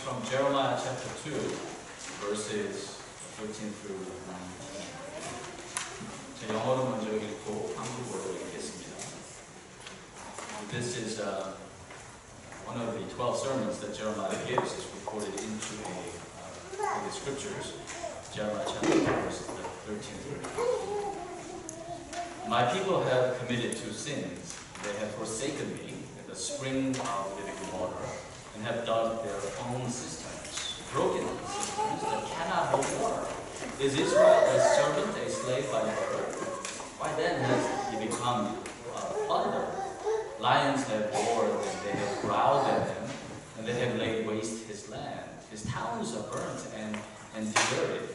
from Jeremiah chapter 2, verses 13 through 19. 제 영어로 먼저 읽고 한국어로 읽겠습니다. This is one of the 12 sermons that Jeremiah gives is recorded into the scriptures. Jeremiah chapter 2, verses 13 through 19. My people have committed two sins. They have forsaken me, the spring of living water, and have dug their own cisterns, broken cisterns that cannot hold water. Is Israel a servant, a slave by birth? Why then has he become plunder? Lions have roared, and they have growled at him, and they have laid waste his land. His towns are burnt and deserted.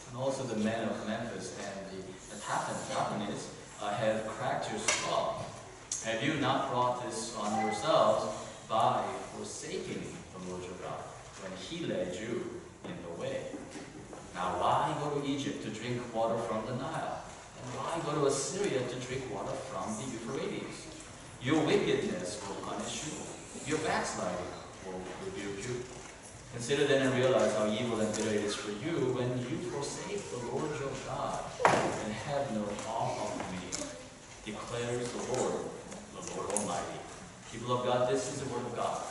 And also the men of Memphis and the Tapanese have cracked your skull. Have you not brought this on yourselves by forsaking the Lord your God when he led you in the way? Now why go to Egypt to drink water from the Nile? And why go to Assyria to drink water from the Euphrates? Your wickedness will punish you. Your backsliding will rebuke you. Consider then and realize how evil and bitter it is for you when you forsake the Lord your God and have no awe of me, declares the Lord Almighty. People of God, this is the word of God.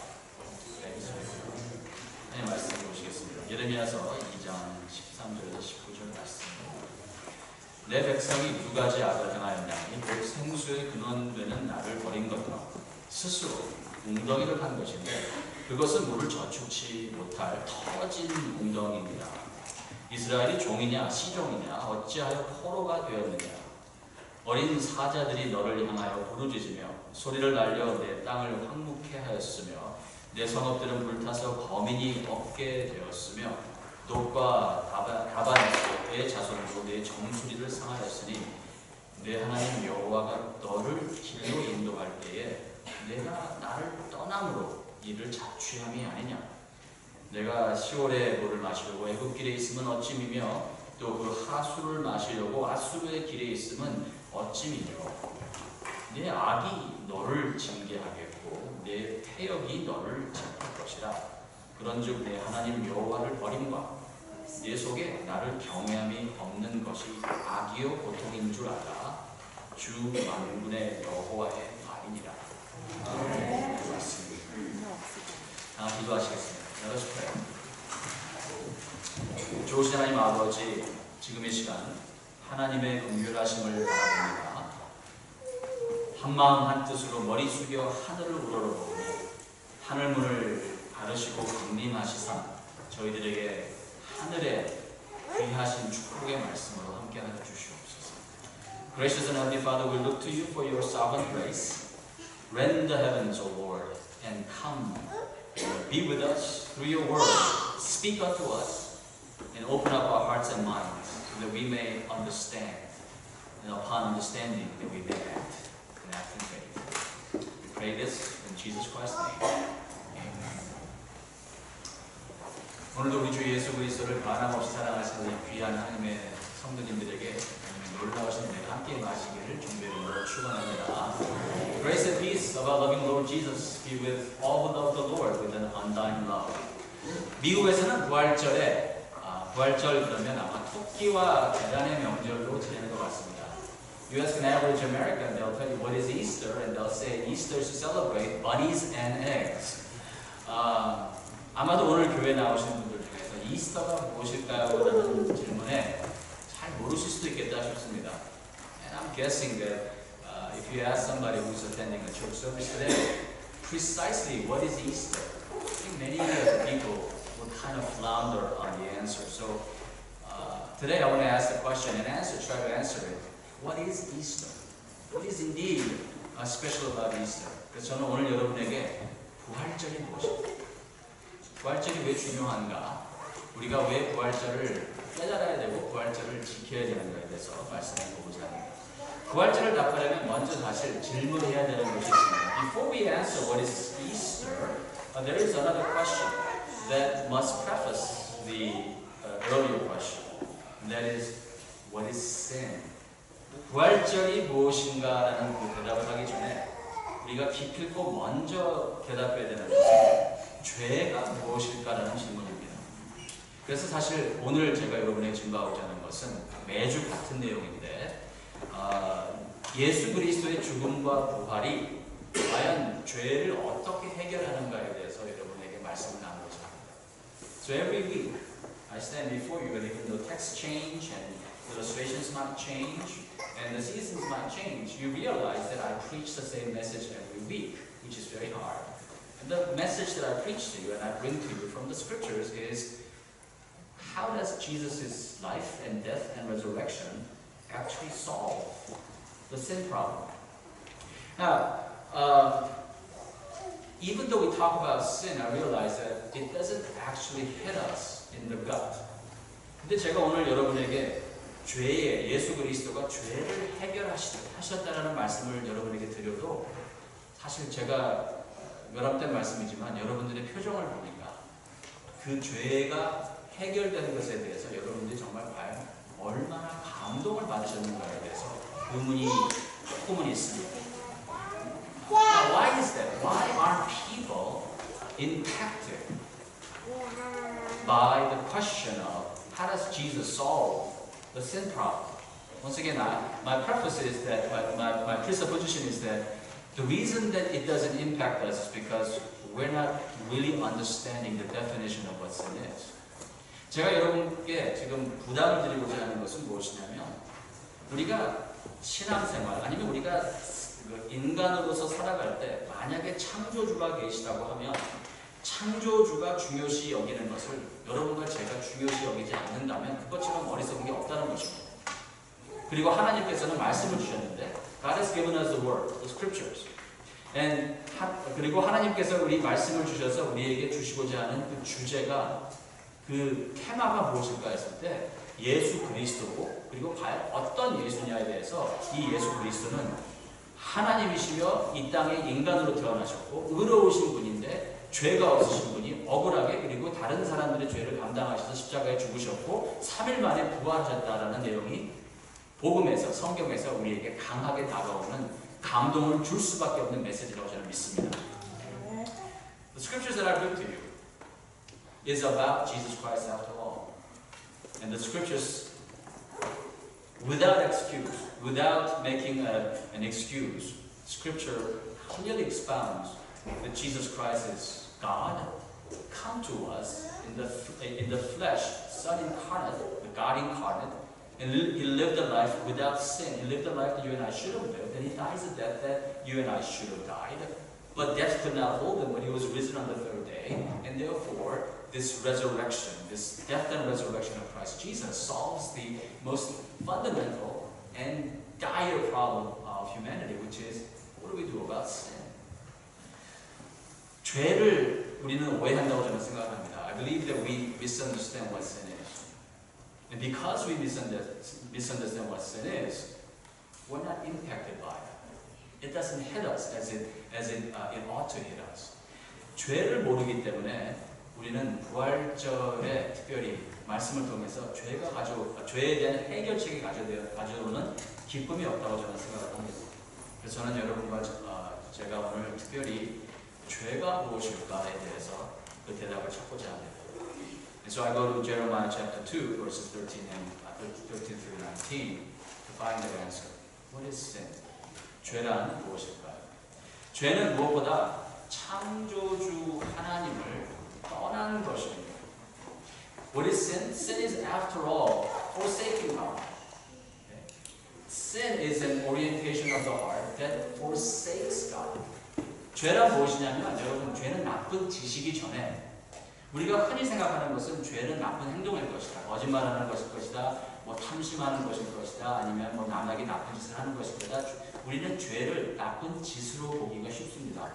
네, 말씀 보시겠습니다. 예레미야서 2장 13절에서 19절 말씀. 내 백성이 두 가지 악을 행하였나니 곧 생수의 근원되는 나를 버린 것과 스스로 웅덩이를 한 것인데 그것은 물을 저축치 못할 터진 웅덩이입니다. 이스라엘이 종이냐 시종이냐 어찌하여 포로가 되었느냐. 어린 사자들이 너를 향하여 부르짖으며 소리를 날려 내 땅을 황무케 하였으며 내 성읍들은 불타서 거민이 없게 되었으며 녹과 다바네스의 자손으로 내 정수리를 상하였으니 내 하나님 여호와가 너를 길로 인도할 때에 내가 나를 떠남으로 이를 자취함이 아니냐. 내가 시올의 물을 마시려고 애굽 길에 있으면 어찌미며 또 그 하수를 마시려고 아수르의 길에 있으면 어찌미며. 내 악이 너를 징계하겠고 내 패역이 너를 징할 것이라. 그런즉 내 하나님 여호와를 버림과 내 속에 나를 경외함이 없는 것이 악이요 고통인 줄 알아. 주 만군의 여호와의 말이니라. 말씀입니다. 기도하시겠습니다. Let us pray. 좋으신 하나님 아버지, 지금 이 시간 하나님의 긍휼하심을 바라봅니다. 한마음 한뜻으로 머리 숙여 하늘을 우러러보니 하늘문을 가르시고 강림하시사 저희들에게 하늘의 귀하신 축복의 말씀으로 함께하여 주시옵소서. Gracious and Heavenly Father, we look to you for your sovereign grace. Rend the heavens, O Lord, and come. Be with us through your word. Speak unto us and open up our hearts and minds so that we may understand, and upon understanding that we may act and act in faith. We pray this in Jesus Christ's name. Amen. 오늘도 우리 주 예수 그리스도를 변함없이 사랑하시는 이 귀한 하나님의 성도님들에게 놀라우신 은혜가 함께 마시기를 주님으로 축원합니다. Grace and peace of our loving Lord Jesus be with all who love the Lord with an undying love. 미국에서는 부활절 그러면 아마 토끼와 계란의 명절로 지내는 것 같습니다. You ask an average American, they'll tell you what is Easter, and they'll say Easter is to celebrate bunnies and eggs. 아마도 오늘 교회 나오신 분들 중에서 이스터가 무엇일까요? 라는 질문에 잘 모르실 수도 있겠다 싶습니다. And I'm guessing that if you ask somebody who's attending a church service today, precisely what is Easter? I think many people would kind of flounder on the answer. So today I want to ask the question and try to answer it. What is Easter? What is indeed special about Easter? 그래서 저는 오늘 여러분에게 부활절이 무엇인가? 부활절이 왜 중요한가? 우리가 왜 부활절을 깨달아야 되고 부활절을 지켜야 되는가에 대해서 말씀해 보고자 합니다. 부활절을 답하려면 먼저 사실 질문해야 되는 것이 있습니다. Before we answer what is Easter, there is another question that must preface the earlier question. And that is, what is sin? 부활절이 무엇인가라는 그 대답을 하기 전에 우리가 기필코 먼저 대답해야 되는 것은 죄가 무엇일까라는 질문입니다. 그래서 사실 오늘 제가 여러분에게 증거하고자 하는 것은 매주 같은 내용인데 예수 그리스도의 죽음과 부활이 과연 죄를 어떻게 해결하는가에 대해서 여러분에게 말씀을 나누고자 합니다. So every week I stand before you and even though texts change and illustrations might change and the seasons might change, you realize that I preach the same message every week, which is very hard. And the message that I preach to you and I bring to you from the scriptures is how does Jesus' life and death and resurrection actually solve the sin problem? Now, even though we talk about sin, I realize that it doesn't actually hit us in the gut. 근데 제가 오늘 여러분에게 죄의 예수 그리스도가 죄를 해결하셨다라는 말씀을 여러분에게 드려도 사실 제가 결합된 말씀이지만 여러분들의 표정을 보니까 그 죄가 해결되는 것에 대해서 여러분들이 정말 과연 얼마나 감동을 받으셨는가에 대해서 의문이 조금은 있습니다. Now, why is that? Why are people impacted by the question of how does Jesus solve the sin problem? Once again, my preface is that my presupposition is that the reason that it doesn't impact us is because we're not really understanding the definition of what sin is. 제가 여러분께 지금 부담을 드리고자 하는 것은 무엇이냐면 우리가 신앙생활 아니면 우리가 인간으로서 살아갈 때 만약에 창조주가 계시다고 하면 창조주가 중요시 여기는 것을 여러분과 제가 중요시 여기지 않는다면 그것처럼 어리석은 게 없다는 것입니다. 그리고 하나님께서는 말씀을 주셨는데 God has given us the word, the scriptures. And 그리고 하나님께서 우리 말씀을 주셔서 우리에게 주시고자 하는 그 주제가 그 테마가 무엇일까 했을 때 예수 그리스도고 그리고 과연 어떤 예수냐에 대해서 이 예수 그리스도는 하나님이시며 이 땅에 인간으로 태어나셨고 의로우신 분인데 죄가 없으신 분이 억울하게 그리고 다른 사람들의 죄를 감당하셔서 십자가에 죽으셨고 3일 만에 부활하셨다라는 내용이 복음에서 성경에서 우리에게 강하게 다가오는 감동을 줄 수밖에 없는 메시지라고 저는 믿습니다. The scriptures that I bring to you is about Jesus Christ after all. And the scriptures, without excuse, without making an excuse, scripture clearly expounds that Jesus Christ is God, come to us in the flesh, Son incarnate, the God incarnate, and He lived a life without sin. He lived a life that you and I should have lived, and He dies a death that you and I should have died. But death could not hold Him when He was risen on the third day, and therefore, this resurrection, this death and resurrection of Christ Jesus solves the most fundamental and dire problem of humanity, which is, what do we do about sin? 죄를 우리는 오해한다고 저는 생각합니다. I believe that we misunderstand what sin is. And because we misunderstand what sin is, we're not impacted by it. It doesn't hit us as it ought to hit us. 죄를 모르기 때문에 우리는 부활절에 특별히 말씀을 통해서 죄에 대한 해결책이 가져오는 기쁨이 없다고 저는 생각을 합니다. 그래서 저는 여러분과 제가 오늘 특별히 죄가 무엇일까에 대해서 그 대답을 찾고자 합니다. And so I go to Jeremiah chapter 2, verses 13 through 19 to find the answer. What is sin? 죄란 무엇일까요? 죄는 무엇보다 창조주 하나님을 떠나는 것입니다. What is sin? Sin is, after all, forsaking God. Okay? Sin is an orientation of the heart that forsakes God. 죄란 무엇이냐면 여러분 죄는 나쁜 지식이 전에 우리가 흔히 생각하는 것은 죄는 나쁜 행동일 것이다. 거짓말하는 것일 것이다. 뭐 탐심하는 것일 것이다. 아니면 뭐 남에게 나쁜 짓을 하는 것일 것이다. 우리는 죄를 나쁜 짓으로 보기가 쉽습니다.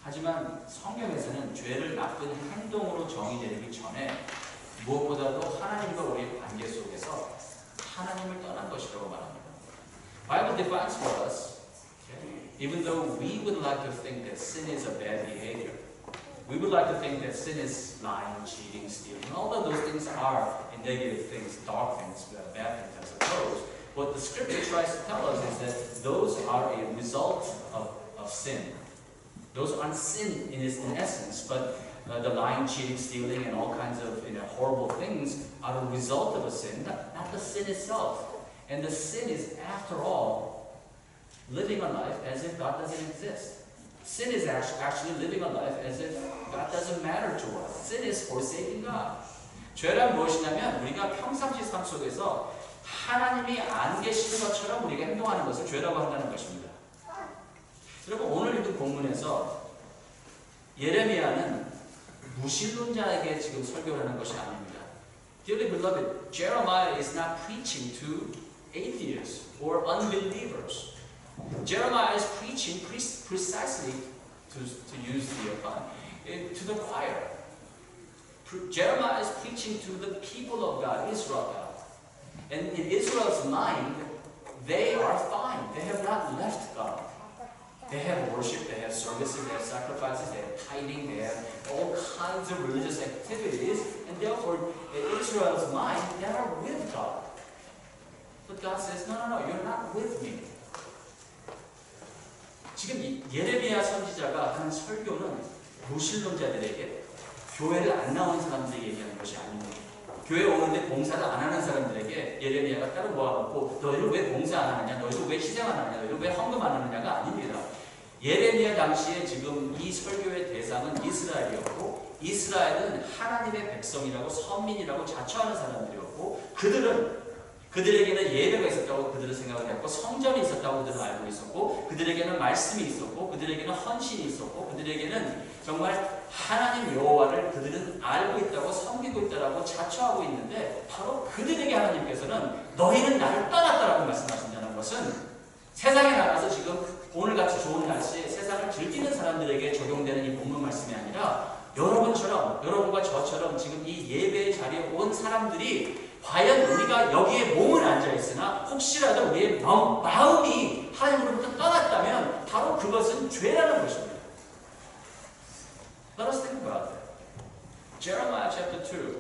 하지만 성경에서는 죄를 나쁜 행동으로 정의되기 전에 무엇보다도 하나님과 우리의 관계 속에서 하나님을 떠난 것이라고 말합니다. Bible defines for us, even though we would like to think that sin is a bad behavior, we would like to think that sin is lying, cheating, stealing. Although those things are negative things, dark things, bad things, I suppose, what the scripture tries to tell us is that those are a result of sin. Those aren't sin in essence, but the lying, cheating, stealing, and all kinds of horrible things are the result of a sin, not the sin itself. And the sin is, after all, living a life as if God doesn't exist. Sin is actually living a life as if God doesn't matter to us. Sin is forsaking God. 죄란 무엇이냐면 우리가 평상시 삶 속에서 하나님이 안 계시는 것처럼 우리가 행동하는 것을 죄라고 한다는 것입니다. 여러분, 오늘 읽은 본문에서 예레미야는 무신론자에게 지금 설교를 하는 것이 아닙니다. Dearly beloved, Jeremiah is not preaching to atheists or unbelievers. Jeremiah is preaching precisely, to use to the choir. Jeremiah is preaching to the people of God, Israel. And in Israel's mind, they are fine. They have not left God. They have worship, they have services, they have sacrifices, they have tithing, they have all kinds of religious activities, and therefore, in Israel's mind, they are with God. But God says, no, you're not with me. 지금 예레미야 선지자가 하는 설교는 무신론자들에게, 교회를 안 나온 사람들에게 얘기하는 것이 아닙니다. 교회 오는데 봉사를 안 하는 사람들에게 예레미야가 따로 모아놓고 너희를 왜 봉사 안 하느냐, 너희를 왜 희생 안 하느냐, 너희를 왜 헌금 안 하느냐가 아닙니다. 예레미야 당시에 지금 이 설교의 대상은 이스라엘이었고, 이스라엘은 하나님의 백성이라고 선민이라고 자처하는 사람들이었고, 그들에게는 예배가 있었다고 그들은 생각을 했고, 성전이 있었다고 그들은 알고 있었고, 그들에게는 말씀이 있었고, 그들에게는 헌신이 있었고, 그들에게는 정말 하나님 여호와를 그들은 알고 있다고, 섬기고 있다라고 자처하고 있는데, 바로 그들에게 하나님께서는 너희는 나를 떠났다라고 말씀하신다는 것은 세상에 나가서 지금 오늘같이 좋은 날씨에 세상을 즐기는 사람들에게 적용되는 이 본문 말씀이 아니라 여러분과 저처럼 지금 이 예배의 자리에 온 사람들이 과연 우리가 여기에 몸을 앉아있으나 혹시라도 우리의 마음이 하나님으로부터 떠났다면 바로 그것은 죄라는 것입니다. Let us think about that. Jeremiah chapter 2.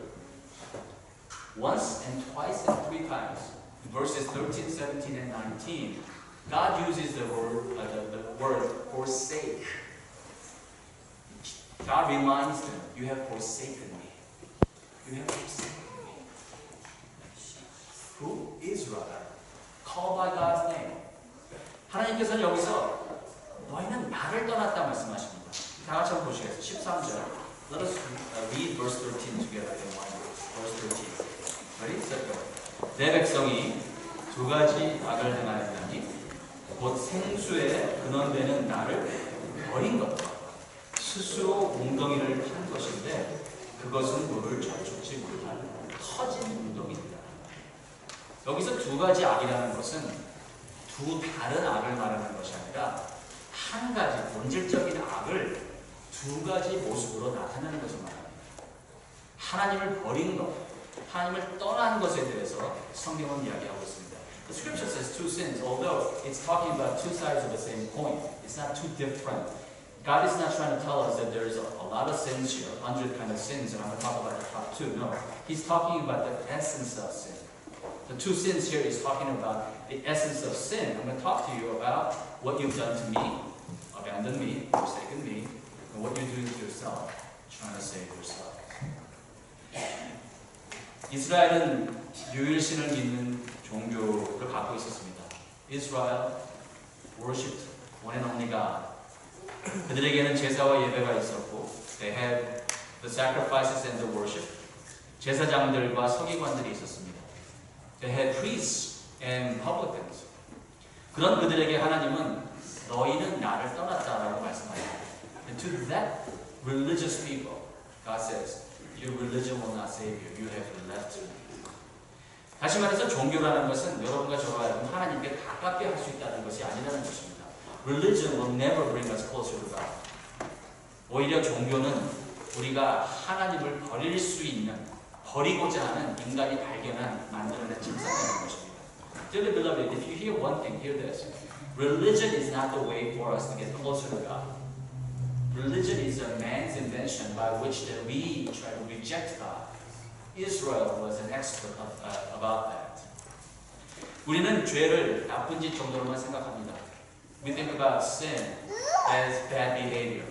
Once and twice and three times, verses 13, 17, and 19, God uses the word forsake. God reminds them, you have forsaken me. You have forsaken me. Who? Israel. Called by God's name. 하나님께서는 여기서 너희는 나를 떠났다 말씀하십니다. 다 같이 한번 보시겠어요? 13절. Let us read verse 13 together in one verse 13. Ready? Set go. 내 백성이 두 가지 악을 행하였나니 곧 생수에 근원되는 나를 버린 것과 스스로 웅덩이를 판 것인데 그것은 물을 저축지 못한 터진 웅덩이입니다. 여기서 두 가지 악이라는 것은 두 다른 악을 말하는 것이 아니라 한 가지 본질적인 악을 두 가지 모습으로 나타내는 것을 말합니다. 하나님을 버린 것, 하나님을 떠난 것에 대해서 성경은 이야기하고 있습니다. The scripture says two sins, although it's talking about two sides of the same coin. It's not too different. God is not trying to tell us that there's a lot of sins here, 100 kind of sins, and I'm going to talk about the top two. No, he's talking about the essence of sin. The two sins here is talking about the essence of sin. I'm going to talk to you about what you've done to me, abandoned me, forsaken me, and what you're doing to yourself, trying to save yourself. 이스라엘은 유일신을 믿는 종교를 갖고 있었습니다. Israel worshipped one and only God. 그들에게는 제사와 예배가 있었고, they had the sacrifices and the worship. 제사장들과 서기관들이 있었습니다. They had priests and publicans. 그런 그들에게 하나님은 너희는 나를 떠났다라고 말씀하십니다. And to that religious people, God says, your religion will not save you. You have left me. 다시 말해서 종교라는 것은 여러분과 저와 하나님께 가깝게 할 수 있다는 것이 아니라는 것입니다. Religion will never bring us closer to God. 오히려 종교는 우리가 하나님을 버릴 수 있는, 버리고자 하는 인간이 만들어낸 증상이라는 것입니다. Dearly beloved, if you hear one thing, hear this. Religion is not the way for us to get closer to God. Religion is a man's invention by which that we try to reject God. Israel was an expert about that. 우리는 죄를 나쁜 짓 정도로만 생각합니다. We think about sin as bad behavior.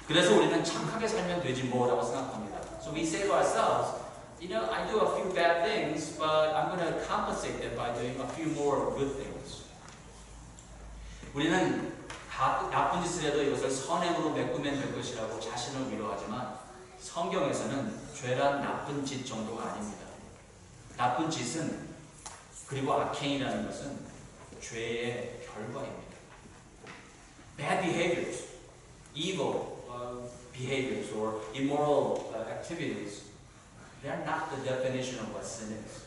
그래서 우리는 착하게 살면 되지 뭐라고 생각합니다. So we say to ourselves, you know, I do a few bad things, but I'm going to compensate them by doing a few more good things. 우리는 나쁜 짓을 해도 이것을 선행으로 메꾸면 될 것이라고 자신을 위로하지만 성경에서는 죄란 나쁜 짓 정도가 아닙니다. 나쁜 짓은 그리고 악행이라는 것은 죄의 결과입니다. Bad behaviors, evil behaviors or immoral activities, they are not the definition of what sin is.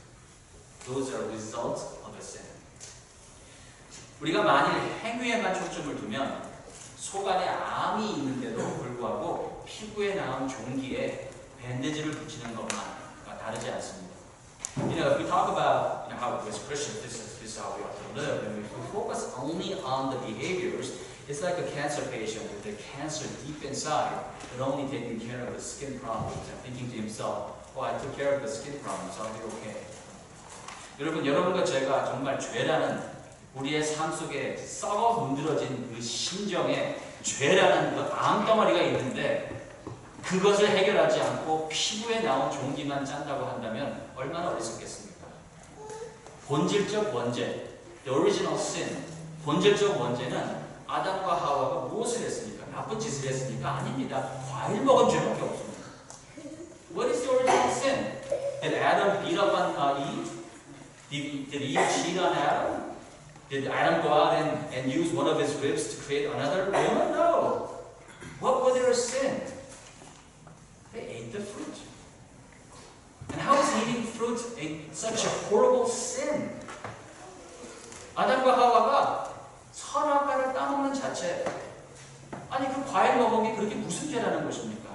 Those are results of a sin. 우리가 만일 행위에만 초점을 두면 속 안에 암이 있는데도 불구하고 피부에 나온 종기에 밴드지를 붙이는 것과 다르지 않습니다. You know, if we talk about how as Christians this is how we ought to live, and if we focus only on the behaviors, it's like a cancer patient with the cancer deep inside, but only taking care of the skin problems and thinking to himself, "Oh, I took care of the skin problems, I'll be okay." 여러분과 제가 정말 죄라는 우리의 삶 속에 썩어 문드러진 그 심정에 죄라는 그 암덩어리가 있는데 그것을 해결하지 않고 피부에 나온 종기만 짠다고 한다면 얼마나 어리석겠습니까? 본질적 원죄, the original sin, 본질적 원죄는 아담과 하와가 무엇을 했습니까? 나쁜 짓을 했습니까? 아닙니다. 과일 먹은 죄밖에 없습니다. What is the original sin? Did Adam beat up on Eve? Did Eve cheat on Adam? Did Adam go out and use one of his ribs to create another woman? No. What was their sin? They ate the fruit. And how is eating fruit such a horrible sin? 아담과 하와가 선악과를 따먹는 자체. 아니 그 과일 먹은 게 그렇게 무슨 죄라는 것입니까?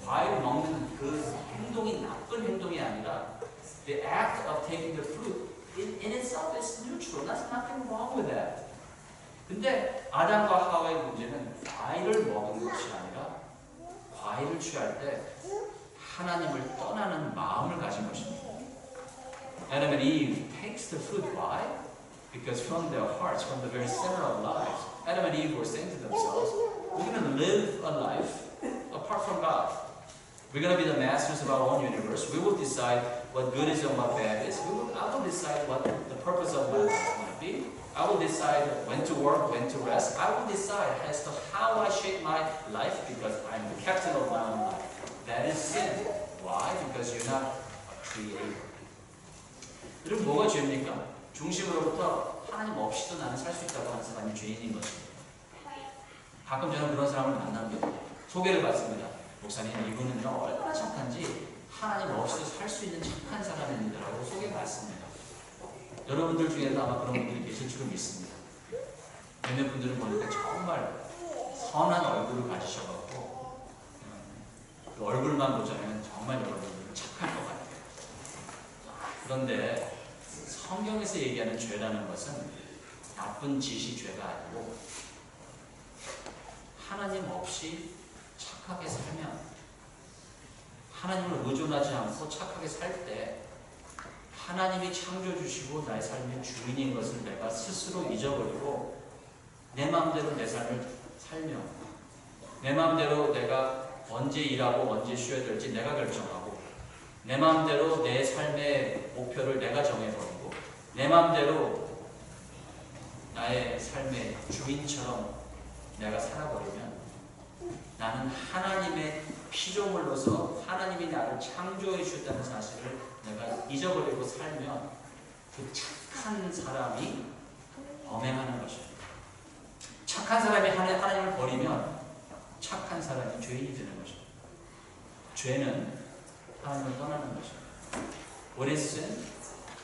과일 먹는 그 행동이 나쁜 행동이 아니라 the act of taking the fruit in itself is neutral. There's nothing wrong with that. 근데 아담과 하와의 문제는 과일을 먹은 것이 아니라 과일을 취할 때 하나님을 떠나는 마음을 가진 것입니다. Adam and Eve takes the fruit. Why? Because from their hearts, from the very center of lives, Adam and Eve were saying to themselves, we're going to live a life apart from God. We're going to be the masters of our own universe. We will decide what good is and what bad is. I will decide what the purpose of my life might be. I will decide when to work, when to rest. I will decide as to how I shape my life because I'm the captain of my own life. That is sin. Why? Because you're not a creator. 여러분 뭐가 죄입니까? 중심으로부터 하나님 없이도 나는 살 수 있다고 하는 사람이 죄인인 것입니다. 가끔 저는 그런 사람을 만납니다. 소개를 받습니다. 목사님 이분은요 얼마나 착한지 하나님 없이도 살 수 있는 착한 사람입니다라고 소개받습니다. 여러분들 중에는 아마 그런 분들이 계실 줄은 믿습니다. 몇몇 분들은 보니까 정말 선한 얼굴을 가지셔갖고 그 얼굴만 보자면 정말 여러분들은 착할 것 같아요. 그런데 성경에서 얘기하는 죄라는 것은 나쁜 짓이 죄가 아니고 하나님 없이 착하게 살면 하나님을 의존하지 않고 착하게 살 때 하나님이 창조주시고 나의 삶의 주인인 것을 내가 스스로 잊어버리고 내 마음대로 내 삶을 살며 내 마음대로 내가 언제 일하고 언제 쉬어야 될지 내가 결정하고 내 마음대로 내 삶의 목표를 내가 정해버리고 내 마음대로 나의 삶의 주인처럼 내가 살아버리면 나는 하나님의 피조물로서 하나님이 나를 창조해 주셨다는 사실을 내가 잊어버리고 살면 그 착한 사람이 범행하는 것입니다. 착한 사람이 하나님을 버리면 착한 사람이 죄인이 되는 것입니다. 죄는 하나님을 떠나는 것입니다. What is sin?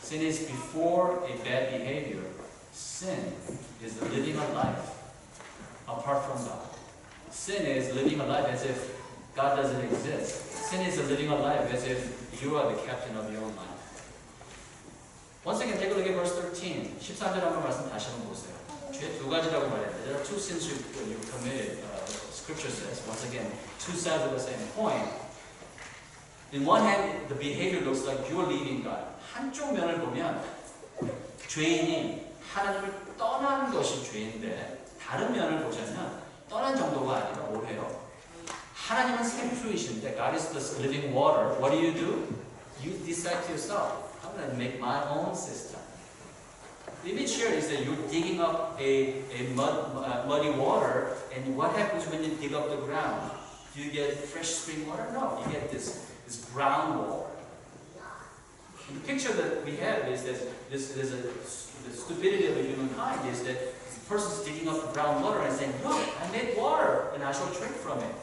Sin is before a bad behavior. Sin is living a life apart from God. Sin is living a life as if God doesn't exist. Sin is living a life as if you are the captain of your own life. Once again, take a look at verse 13. 13절 한번 말씀 다시 한번 보세요. 죄 두 가지라고 말했는데 There are two sins you committed. Scripture says, once again, two sides of the same coin. In one hand, the behavior looks like you're leaving God. 한쪽 면을 보면 죄인이 하나님을 떠난 것이 죄인데 다른 면을 보자면 떠난 정도가 아니라 뭐래요? 하나님은 생수이신데 God is the living water. What do? You decide to yourself. I'm going to make my own system. The image here is that you're digging up a muddy water, and what happens when you dig up the ground? Do you get fresh spring water? No, you get this groundwater. And the picture that we have is that the stupidity of the humankind is that the person's digging up the groundwater and saying, "Look, I made water, and I shall drink from it."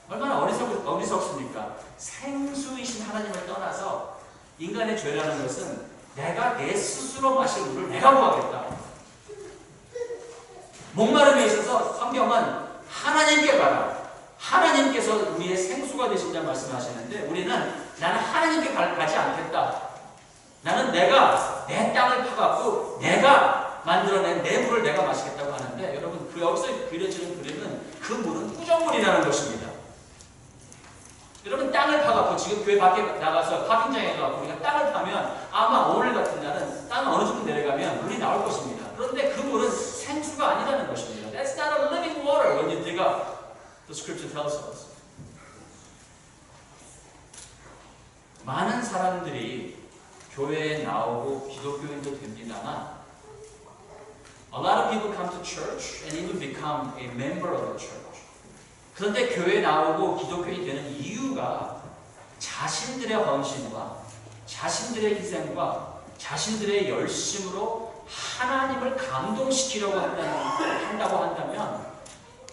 얼마나 어리석습니까? 생수이신 하나님을 떠나서 인간의 죄라는 것은 내가 내 스스로 마실 물을 내가 구하겠다. 목마름에 있어서 성경은 하나님께 가라. 하나님께서 우리의 생수가 되신다는 말씀하시는데 우리는 나는 하나님께 가지 않겠다. 나는 내가 내 땅을 파갖고 내가 만들어낸 내 물을 내가 마시겠다고 하는데 여러분 그 여기서 그려지는 그림은 그 물은 꾸정물이라는 것입니다. 여러분 땅을 파갖고 지금 교회 밖에 나가서 파킹장에 가갖고 우리가 땅을 파면 아마 오늘 같은 날은 땅 어느 정도 내려가면 물이 나올 것입니다. 그런데 그 물은 생수가 아니라는 것입니다. That's not a living water when you dig up. The scripture tells us. 많은 사람들이 교회에 나오고 기독교인도 됩니다만 a lot of people come to church and even become a member of the church. 그런데 교회에 나오고 기독교인이 되는 이유가 자신들의 헌신과 자신들의 희생과 자신들의 열심으로 하나님을 감동시키려고 한다고 한다면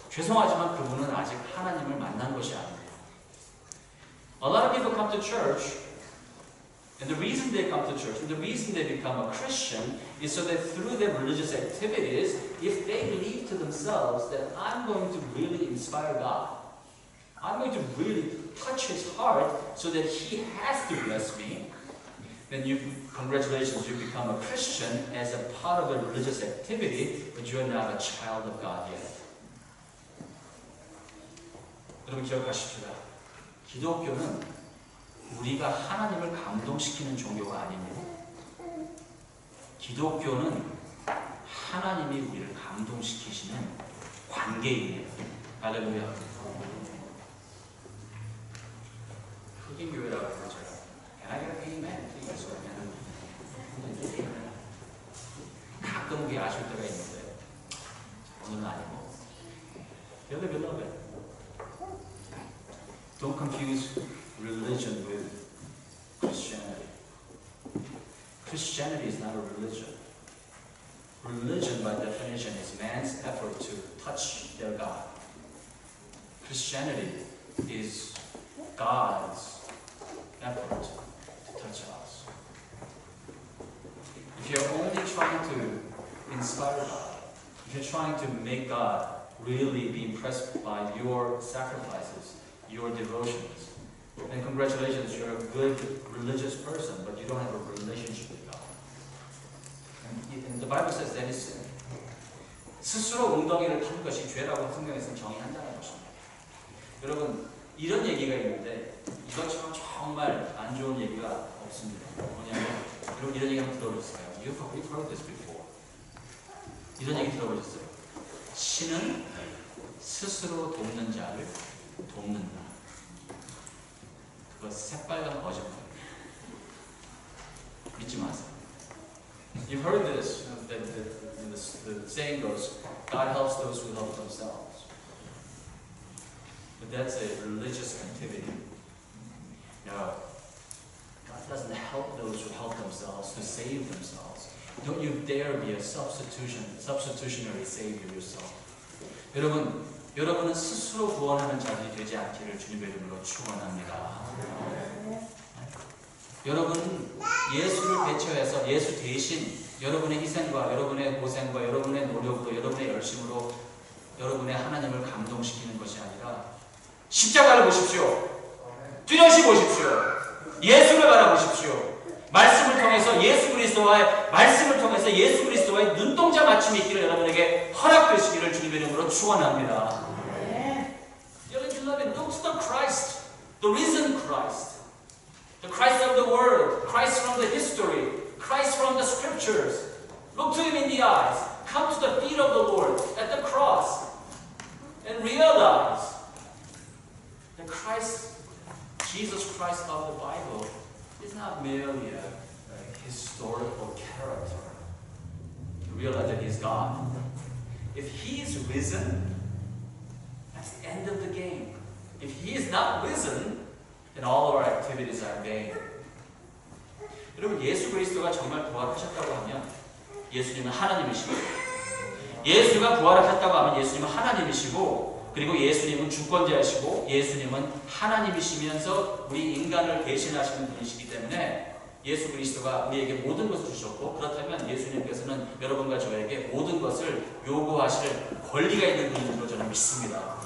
죄송하지만 그분은 아직 하나님을 만난 것이 아닙니다. A lot of people come to church and the reason they come to church and the reason they become a Christian is so that through their religious activities, if they believe to themselves that I'm going to really inspire God, I'm going to really touch His heart so that He has to bless me, then congratulations, you become a Christian as a part of a religious activity, but you're not a child of God yet. 여러분 기억하십시다. 기독교는 우리가 하나님을 감동시키는 종교가 아닙니다. 기독교는 하나님이 우리를 감동시키시는 관계이에요. 할렐루야. 흑인 교회라고 그러죠. Can I get an amen? 가끔 그게 아쉬울 때가 있는데 오늘은 아니고. Beloved, don't confuse religion with Christianity. Christianity is not a religion. Religion, by definition, is man's effort to touch their God. Christianity is God's effort to touch us. If you're only trying to inspire God, if you're trying to make God really be impressed by your sacrifices, your devotions, then congratulations, you're a good religious person, but you don't have a relationship with God. And the Bible says that is sin. 스스로 웅덩이를 파는 것이 죄라고 성경에서는 정의한다는 것입니다. 여러분, 이런 얘기가 있는데 이것처럼 정말 안 좋은 얘기가 없습니다. 뭐냐면 여러분 이런 얘기 한번 들어보셨어요? You've heard this before. 이런 얘기 들어보셨어요? 신은 스스로 돕는 자를 돕는다. 그거 새빨간 거짓말. 믿지 마세요. You've heard this. The saying goes, God helps those who help themselves. But that's a religious activity. No. God doesn't help those who help themselves, who save themselves. Don't you dare be a substitutionary savior yourself. 여러분은 스스로 구원하는 자들이 되지 않기를 주님의 이름으로 축원합니다. 여러분은 예수를 대처해서 예수 대신 여러분의 희생과 여러분의 고생과 여러분의 노력으로 여러분의 열심으로 여러분의 하나님을 감동시키는 것이 아니라 십자가를 보십시오. 뚜렷이 보십시오. 예수를 바라보십시오. 말씀을 통해서 예수 그리스도와의 말씀을 통해서 예수 그리스도와의 눈동자 맞춤이 있기를 여러분에게 허락되시기를 주님의 이름으로 축원합니다. 여러분, look to the Christ, the risen Christ, the Christ of the Word, Christ from the history, Christ from the Scriptures. Look to Him in the eyes. come to the feet of the Lord at the cross and realize that Jesus Christ of the Bible is not merely a historical character. To realize that He's God. If He is risen, that's the end of the game. If He is not risen, then all of our activities are in vain. 여러분, 예수 그리스도가 정말 부활하셨다고 하면 예수님은 하나님이시고, 예수가 부활하셨다고 하면 예수님은 하나님이시고, 그리고 예수님은 주권자이시고, 예수님은 하나님이시면서 우리 인간을 대신하시는 분이시기 때문에 예수 그리스도가 우리에게 모든 것을 주셨고, 그렇다면 예수님께서는 여러분과 저에게 모든 것을 요구하실 권리가 있는 분인 줄로 저는 믿습니다.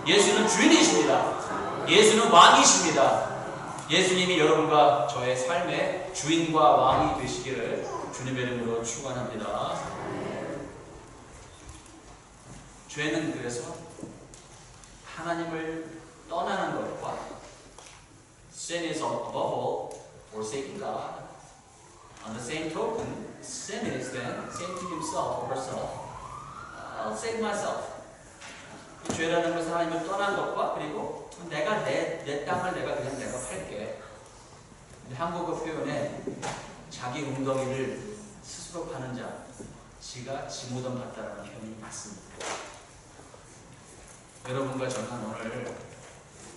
예수는 주인이십니다. 예수는 왕이십니다. 예수님이 여러분과 저의 삶의 주인과 왕이 되시기를 주님의 이름으로 축원합니다. 죄는 그래서 하나님을 떠나는 것과 sin is above all forsaking God. On the same token, sin is then saying to himself or herself, I'll save myself. 이 죄라는 것은 하나님을 떠난 것과 그리고 내가 내 땅을 내가 팔게. 한국어 표현에 자기 웅덩이를 스스로 파는 자, 지가 지 무덤 같다라는 표현이 맞습니다. 여러분과 저는 오늘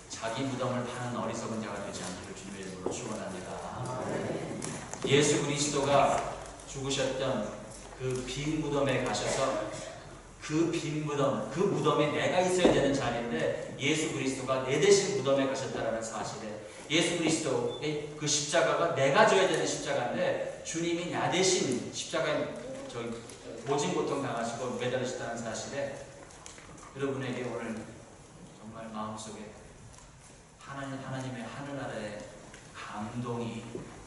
자기 무덤을 파는 어리석은 자가 되지 않기를 주님의 이름으로 축원합니다. 예수 그리스도가 죽으셨던 그 빈 무덤에 가셔서 그 빈 무덤, 그 무덤에 내가 있어야 되는 자리인데 예수 그리스도가 내 대신 무덤에 가셨다라는 사실에 예수 그리스도의 그 십자가가 내가 져야 되는 십자가인데 주님이 나 대신 십자가에 모진 고통 당하시고 매달리셨다는 사실에 여러분에게 오늘 정말 마음속에 하나님의 하늘나라의 감동이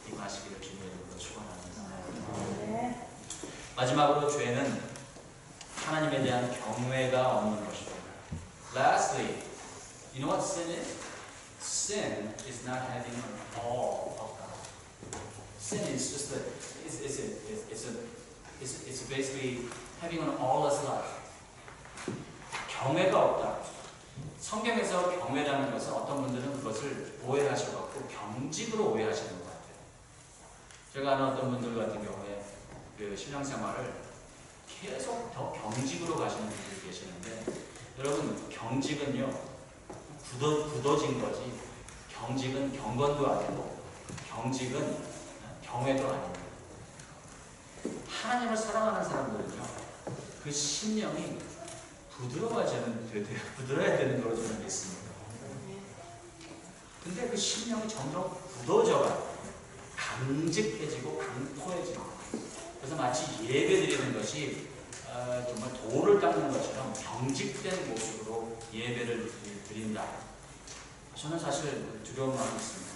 임하시기를 주님의 이름으로 축원합니다. 마지막으로 죄는 하나님에 대한 경외가 없는 것입니다. Lastly, you know what sin is? Sin is not having an awe of God. Sin is just it's basically having an aweless life. 경외가 없다. 성경에서 경외라는 것은 어떤 분들은 그것을 오해하셔갖고 경직으로 오해하시는 것 같아요. 제가 아는 어떤 분들 같은 경우에 그 신앙생활을 계속 더 경직으로 가시는 분들이 계시는데 여러분 경직은요 굳어진 거지 경직은 경건도 아니고 경직은 경외도 아닙니다. 하나님을 사랑하는 사람들은요 그 심령이 부드러워야 되는 걸로 저는 믿습니다. 근데 그 심령이 점점 굳어져가 강직해지고 강포해지고 그래서 마치 예배드리는 것이 정말 돌을 닦는 것처럼 경직된 모습으로 예배를 드린다. 저는 사실 두려운 마음이 있습니다.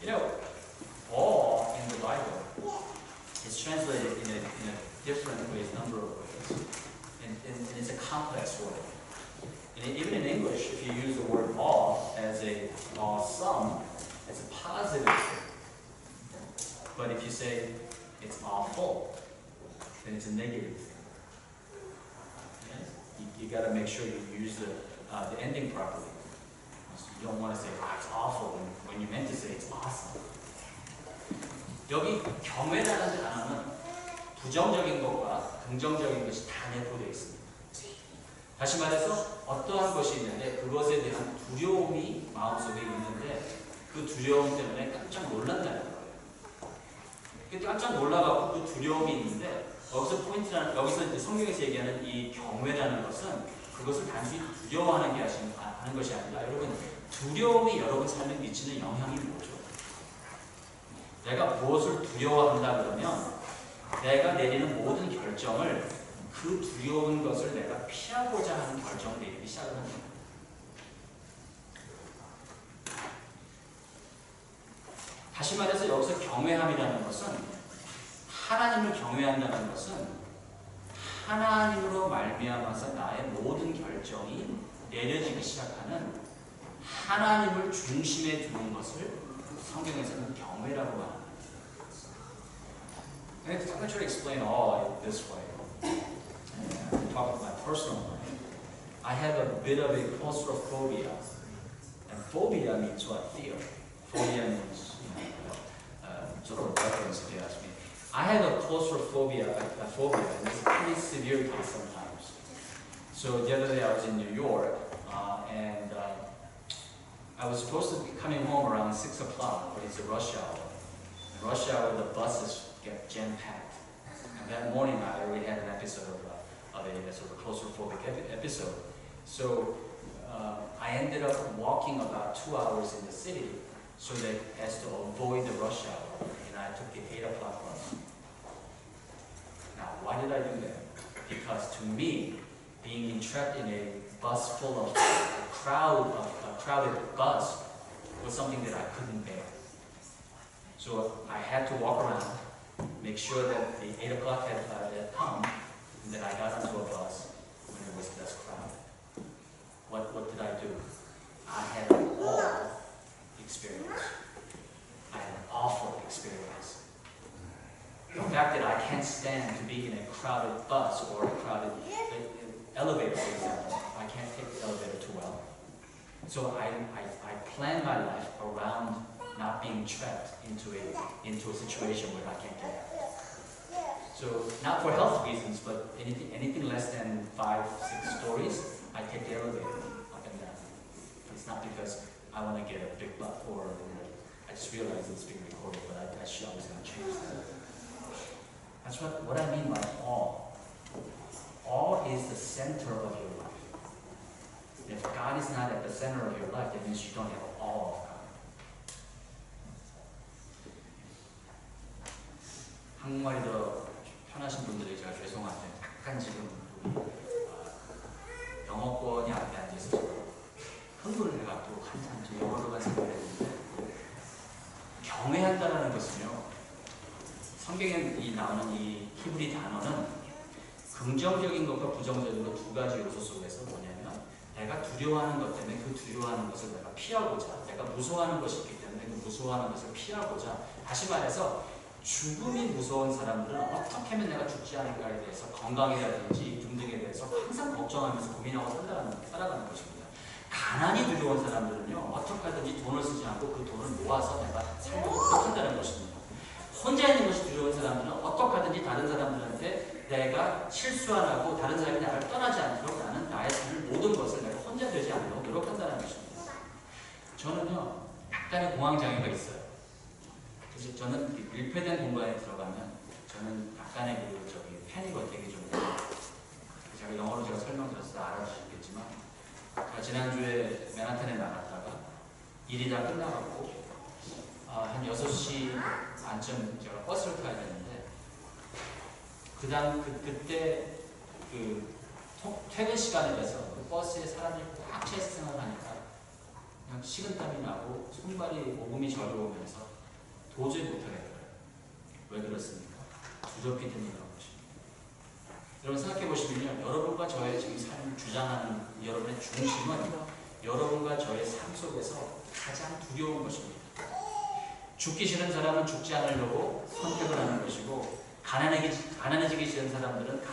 You know, awe in the Bible is translated in a different way, a number of ways. And it's a complex word. And even in English, if you use the word awe as a awesome, it's a positive thing. But if you say it's awful, then it's a negative thing. Okay? You got to make sure you use the ending properly. So you don't want to say it's awful when you meant to say it's awesome. 여기 경외라는 단어는 부정적인 것과 긍정적인 것이 다 내포되어 있습니다. 다시 말해서 어떠한 것이 있는데 그것에 대한 두려움이 마음속에 있는데 그 두려움 때문에 깜짝 놀란다는 거예요. 깜짝 놀라가고 그 두려움이 있는데 여기서 이제 성경에서 얘기하는 이 경외라는 것은 그것을 단순히 두려워하는 게 하는 것이 아니라 여러분 두려움이 여러분 삶에 미치는 영향이 뭐죠? 내가 무엇을 두려워한다 그러면 내가 내리는 모든 결정을 그 두려운 것을 내가 피하고자 하는 결정을 내리기 시작을 합니다. 다시 말해서 여기서 경외함이라는 것은 하나님을 경외한다는 것은 하나님으로 말미암아서 나의 모든 결정이 내려지기 시작하는 하나님을 중심에 두는 것을 성경에서는 경외라고 합니다. And I'm going to try to explain all this way. And talk about my personal life. I have a bit of a claustrophobia. And phobia means what? Fear. Phobia means, sort of reference if you ask me. I have a claustrophobia, and it's a pretty severe case sometimes. So the other day I was in New York, and I was supposed to be coming home around 6 o'clock, but it's a rush hour. In rush hour, the buses get jam-packed. And that morning I already had an episode of a sort of claustrophobic episode. So I ended up walking about 2 hours in the city so that as to avoid the rush hour. And I took the 8 o'clock bus. Now, why did I do that? Because to me, being entrapped in a bus full of a crowded bus was something that I couldn't bear. So I had to walk around, make sure that the 8 o'clock had come, and that I got onto a bus when it was less crowded. What did I do? I had an awful experience. I had an awful experience. The fact that I can't stand to be in a crowded bus or a crowded elevator, for example. I can't take the elevator too well. So I plan my life around not being trapped into a situation where I can't get out. So not for health reasons, but anything less than 5, 6 stories, I take the elevator up and down. It's not because I want to get a big butt or I just realized it's being recorded, but I was going to change that. That's what I mean by awe. Awe is the center of your life. If God is not at the center of your life, that means you don't have awe of God. 한국말이 더 편하신 분들이 제가 죄송한데 약간 지금 우리 영어권이 앞에 앉아서 흥분을 해갖고 한참 저 영어로만 생각을 했는데 경외한다라는 것은요, 성경에 나오는 이 히브리 단어는 긍정적인 것과 부정적인 것 2가지 요소 속에서 뭐냐면 내가 두려워하는 것 때문에 그 두려워하는 것을 내가 피하고자, 내가 무서워하는 것이 있기 때문에 그 무서워하는 것을 피하고자, 다시 말해서 죽음이 무서운 사람들은 어떻게 하면 내가 죽지 않을까에 대해서 건강이라든지 등등에 대해서 항상 걱정하면서 고민하고 살아가는 것입니다. 가난이 두려운 사람들은요, 어떻게 하든지 돈을 쓰지 않고 그 돈을 모아서 내가 살려고 노력한다는 것입니다. 혼자 있는 것이 두려운 사람들은 어떻게 하든지 다른 사람들한테 내가 실수 안 하고 다른 사람이 나를 떠나지 않도록 나는 나의 삶을 모든 것을 내가 혼자 되지 않도록 노력한다는 것입니다. 저는요, 약간의 공황장애가 있어요. 그래서 저는 밀폐된 공간에 들어가면 저는 약간의 패닉 어택이 좀 있어요. 제가 영어로 설명드렸을 때 알아주시겠지만 제가 지난주에 맨하탄에 나갔다가 일이 다 끝나갖고 한 6시 반쯤 제가 버스를 타야 되는데 그때 퇴근 시간에 돼서 그 버스에 사람들이 꽉 차 있을 생각하니까 그냥 식은땀이 나고 손발이 오금이 저려오면서 도저히 못하겠더라고요. 왜 그렇습니까? 두렵기 때문에 그런 것입니다. 여러분 생각해보시면요, 여러분과 저의 지금 삶을 주장하는 여러분의 중심은 여러분과 저의 삶 속에서 가장 두려운 것입니다. 죽기 싫은 사람은 죽지 않으려고 선택을 하는 것이고, 가난해지기 싫은 사람들은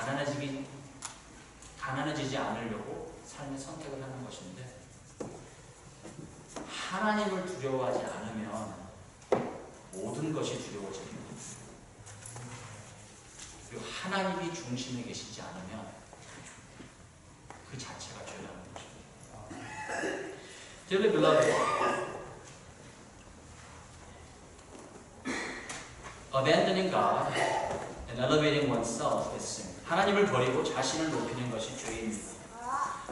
가난해지지 않으려고 삶의 선택을 하는 것인데, 하나님을 두려워하지 않으면 모든 것이 두려워집니다. 그리고 하나님이 중심에 계시지 않으면 그 자체가 죄라는 것입니다. Dearly beloved, abandoning God and elevating oneself is sin. 하나님을 버리고 자신을 높이는 것이 죄입니다.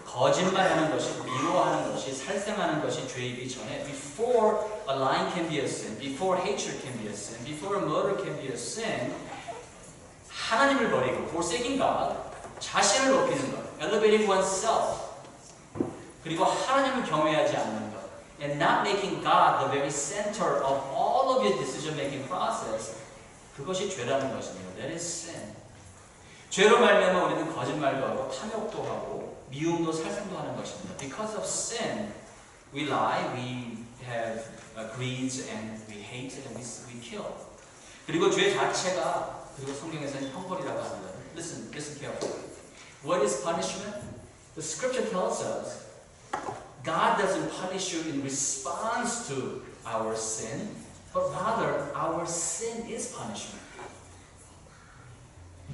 거짓말하는 것이, 미워하는 것이, 살생하는 것이 죄이기 전에 before a lying can be a sin, before hatred can be a sin, before a murder can be a sin, 하나님을 버리고 forsaking God, 자신을 높이는 것, elevating oneself, 그리고 하나님을 경외하지 않는 것, and not making God the very center of all of your decision-making process, 그것이 죄라는 것입니다. That is sin. 죄로 말미암아 우리는 거짓말도 하고 탐욕도 하고 미움도 살생도 하는 것입니다. Because of sin, we lie, we have greeds, and we hate, and we kill. 그리고 죄 자체가 그리고 성경에서는 형벌이라고 합니다. Listen carefully. What is punishment? The scripture tells us God doesn't punish you in response to our sin, but rather our sin is punishment.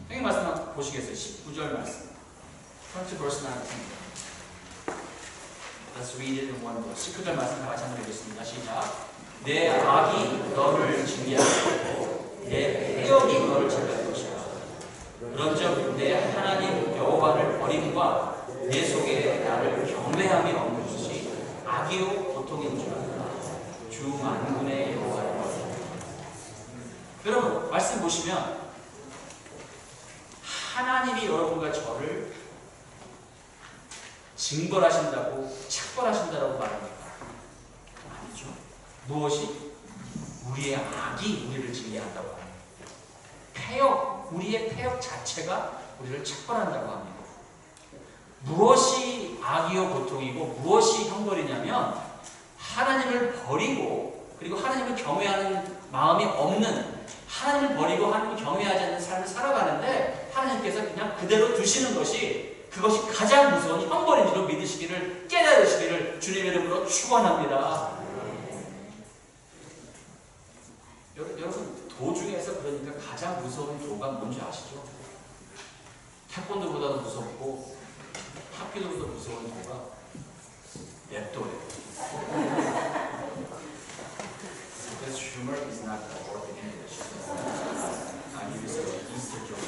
성경 말씀 보시겠어요? 19절 말씀. Turn to verse 19. Let's read it in one verse. 19절 말씀 다 같이 한번 읽겠습니다. 시작. 내 악이 너를 징계하고 내 패역이 너를 징계할 것이다. 그런즉 내 하나님 여호와를 버림과 내 속에 나를 경외함이 없는 것이 악이요 고통인 줄 알라. 주 만군의 여호와를 버리라. 여러분 말씀 보시면 하나님이 여러분과 저를 징벌하신다고 착벌하신다고 말합니까? 아니죠. 무엇이? 우리의 악이 우리를 징계한다고 합니다. 패역, 우리의 패역 자체가 우리를 착벌한다고 합니다. 무엇이 악이요 고통이고 무엇이 형벌이냐면 하나님을 버리고 그리고 하나님을 경외하는 마음이 없는, 하나님을 버리고 하나님을 경외하지 않는 삶을 살아가는데 하나님께서 그냥 그대로 두시는 것이, 그것이 가장 무서운 형벌인 줄로 믿으시기를, 깨달으시기를 주님의 이름으로 축원합니다. 여러분 도 중에서 그러니까 가장 무서운 도가 뭔지 아시죠? 태권도보다도 무섭고 합기도보다 무서운 도가 랩도예요. Because humor is not the word in English. I use the Easter joke.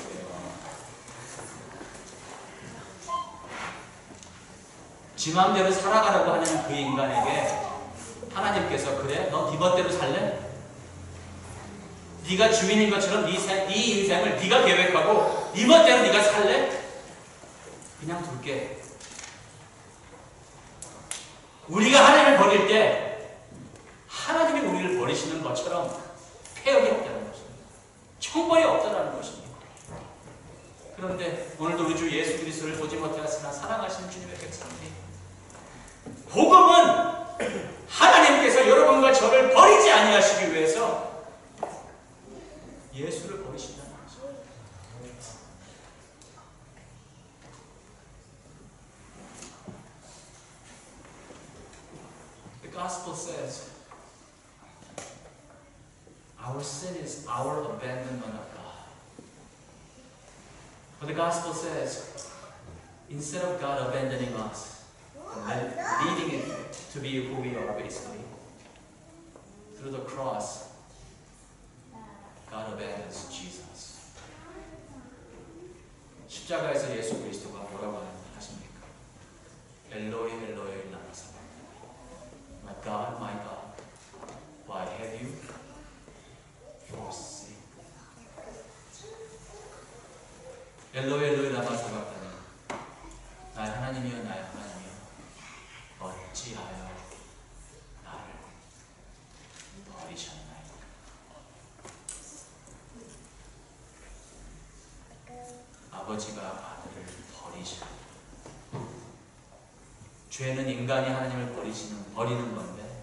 지 맘대로 살아가라고 하는 그 인간에게 하나님께서 그래? 너 네 멋대로 살래? 네가 주인인 것처럼 네 인생을 네가 계획하고 네 멋대로 네가 살래? 그냥 둘게. 우리가 하나님을 버릴 때 하나님이 우리를 버리시는 것처럼 폐역이 없다는 것입니다. 형벌이 없다는 것입니다. 그런데 오늘도 우리 주 예수 그리스도를 보지 못하였으나 사랑하시는 주님의 백성들이, 복음은 하나님께서 여러분과 저를 버리지 아니하시기 위해서 예수를 버리신다는 거죠. The gospel says our sin is our abandonment of God. But the gospel says instead of God abandoning us and leading it to be who we are basically, through the cross God abandons Jesus. 십자가에서 예수 그리스도가 뭐라고 하십니까? 엘로이 엘로이 라마 sabachthani. My God, why have you forsaken? 엘로이 엘로이 라마 sabachthani. 나의 하나님이여 나의 하나님이여 어찌하여 나를 버리셨나이까? 아버지가 아들을 버리시라. 죄는 인간이 하나님을 버리는 건데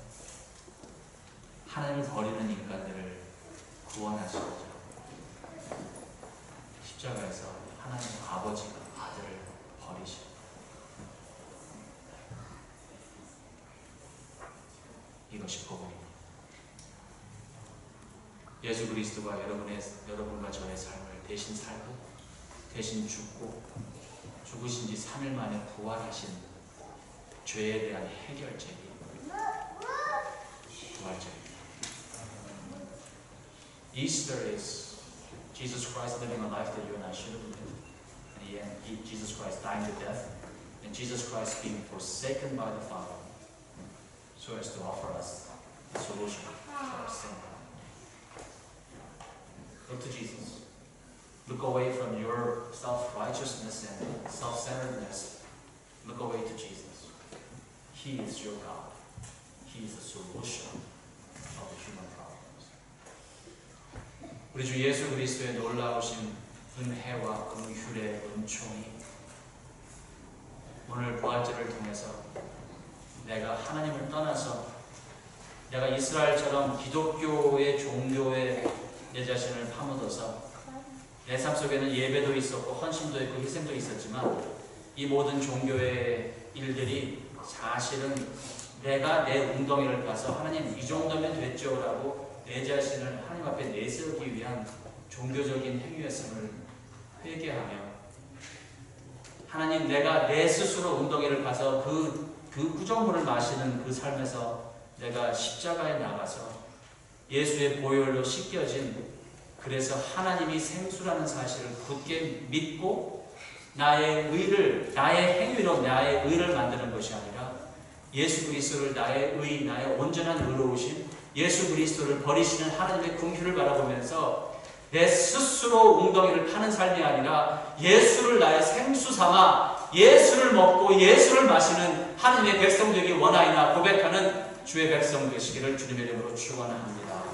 하나님을 버리는 인간들을 구원하시고자 십자가에서 하나님 아버지가 아들을 버리시라. 이것이 복음입니다. 예수 그리스도가 여러분과 저의 삶을 대신 살고 대신 죽고 죽으신 지 3일 만에 부활하신 죄에 대한 해결책이 부활절입니다. Easter is Jesus Christ living a life that you and I should have lived. And the end, Jesus Christ dying to death, and Jesus Christ being forsaken by the Father, so as to offer us a solution to our sin. Look to Jesus. Look away from your self-righteousness and self-centeredness. Look away to Jesus. He is your God. He is the solution of the human problems. 우리 주 예수 그리스도의 놀라우신 은혜와 긍휼의 은총이 오늘 부활절을 통해서 내가 하나님을 떠나서 내가 이스라엘처럼 기독교의 종교에 내 자신을 파묻어서 내 삶 속에는 예배도 있었고 헌신도 있고 희생도 있었지만 이 모든 종교의 일들이 사실은 내가 내 웅덩이를 가서 하나님 이 정도면 됐죠 라고 내 자신을 하나님 앞에 내세우기 위한 종교적인 행위였음을 회개하며 하나님 내가 내 스스로 웅덩이를 가서 그 구정물을 마시는 그 삶에서 내가 십자가에 나가서 예수의 보혈로 씻겨진 그래서 하나님이 생수라는 사실을 굳게 믿고 나의 의를 나의 행위로 나의 의를 만드는 것이 아니라 예수 그리스도를 나의 의, 나의 온전한 의로우신 예수 그리스도를 버리시는 하나님의 긍휼을 바라보면서 내 스스로 웅덩이를 파는 삶이 아니라 예수를 나의 생수 삼아 예수를 먹고 예수를 마시는 하나님의 백성 되기 원하이나 고백하는 주의 백성 되시기를 주님의 이름으로 축원합니다.